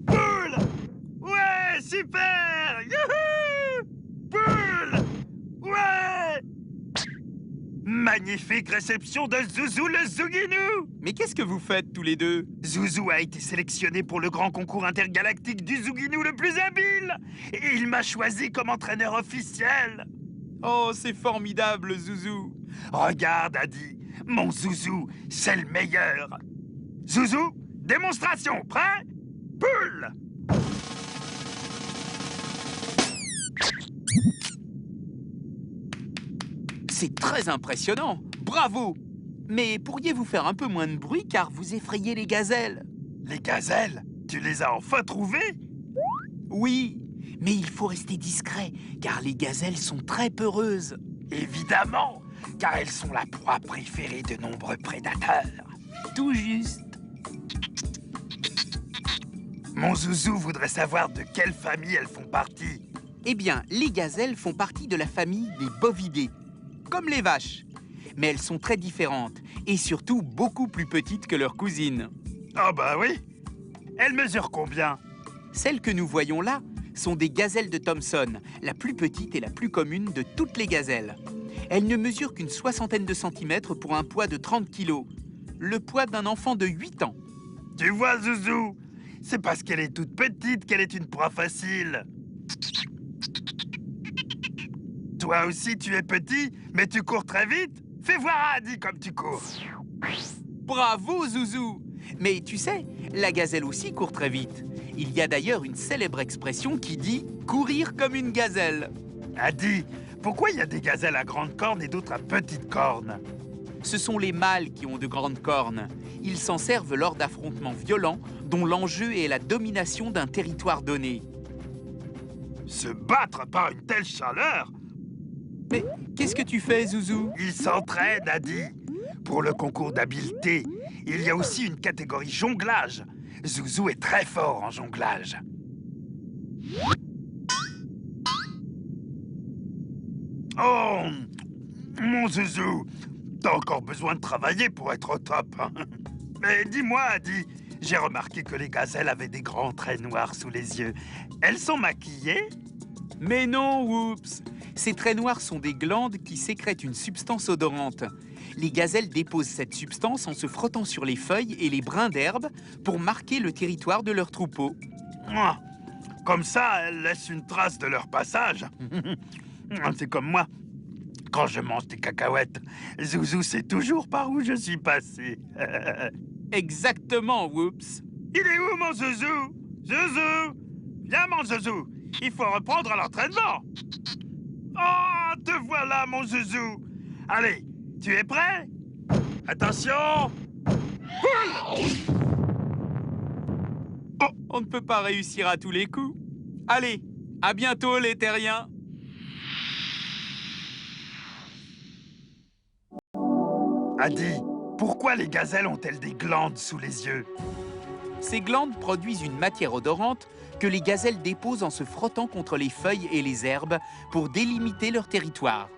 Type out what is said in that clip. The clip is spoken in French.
Poule! Ouais, super! Youhou! Poule! Ouais! Magnifique réception de Zouzou le Zouguinou! Mais qu'est-ce que vous faites tous les deux? Zouzou a été sélectionné pour le grand concours intergalactique du Zouguinou le plus habile! Et il m'a choisi comme entraîneur officiel! Oh, c'est formidable, Zouzou. Regarde, Adi, mon Zouzou, c'est le meilleur! Zouzou, démonstration, prêt? Poule! C'est très impressionnant. Bravo. Mais pourriez-vous faire un peu moins de bruit car vous effrayez les gazelles? Les gazelles, tu les as enfin trouvées? Oui, mais il faut rester discret car les gazelles sont très peureuses. Évidemment, car elles sont la proie préférée de nombreux prédateurs. Tout juste. Mon Zouzou voudrait savoir de quelle famille elles font partie. Eh bien, les gazelles font partie de la famille des bovidés, comme les vaches. Mais elles sont très différentes et surtout beaucoup plus petites que leurs cousines. Ah bah oui! Elles mesurent combien? Celles que nous voyons là sont des gazelles de Thomson, la plus petite et la plus commune de toutes les gazelles. Elles ne mesurent qu'une soixantaine de centimètres pour un poids de 30 kilos, le poids d'un enfant de 8 ans. Tu vois, Zouzou, c'est parce qu'elle est toute petite qu'elle est une proie facile. Toi aussi, tu es petit, mais tu cours très vite. Fais voir à Adi comme tu cours. Bravo, Zouzou! Mais tu sais, la gazelle aussi court très vite. Il y a d'ailleurs une célèbre expression qui dit « courir comme une gazelle ». Adi, pourquoi il y a des gazelles à grandes cornes et d'autres à petites cornes? Ce sont les mâles qui ont de grandes cornes. Ils s'en servent lors d'affrontements violents dont l'enjeu est la domination d'un territoire donné. Se battre par une telle chaleur? Mais qu'est-ce que tu fais, Zouzou? Ils s'entraînent, Adi. Pour le concours d'habileté, il y a aussi une catégorie jonglage. Zouzou est très fort en jonglage. Oh, mon Zouzou, t'as encore besoin de travailler pour être au top. Hein. Mais dis-moi, Adi, j'ai remarqué que les gazelles avaient des grands traits noirs sous les yeux. Elles sont maquillées? Mais non, Whoops! Ces traits noirs sont des glandes qui sécrètent une substance odorante. Les gazelles déposent cette substance en se frottant sur les feuilles et les brins d'herbe pour marquer le territoire de leur troupeau. Mouah. Comme ça, elles laissent une trace de leur passage. C'est comme moi. Quand je mange des cacahuètes, Zouzou sait toujours par où je suis passé. Exactement, Whoops! Il est où, mon Zouzou? Zouzou! Viens, mon Zouzou! Il faut reprendre l'entraînement! Oh, te voilà, mon Zouzou! Allez, tu es prêt? Attention! On ne peut pas réussir à tous les coups. Allez, à bientôt, les terriens! Adi, pourquoi les gazelles ont-elles des glandes sous les yeux? Ces glandes produisent une matière odorante que les gazelles déposent en se frottant contre les feuilles et les herbes pour délimiter leur territoire.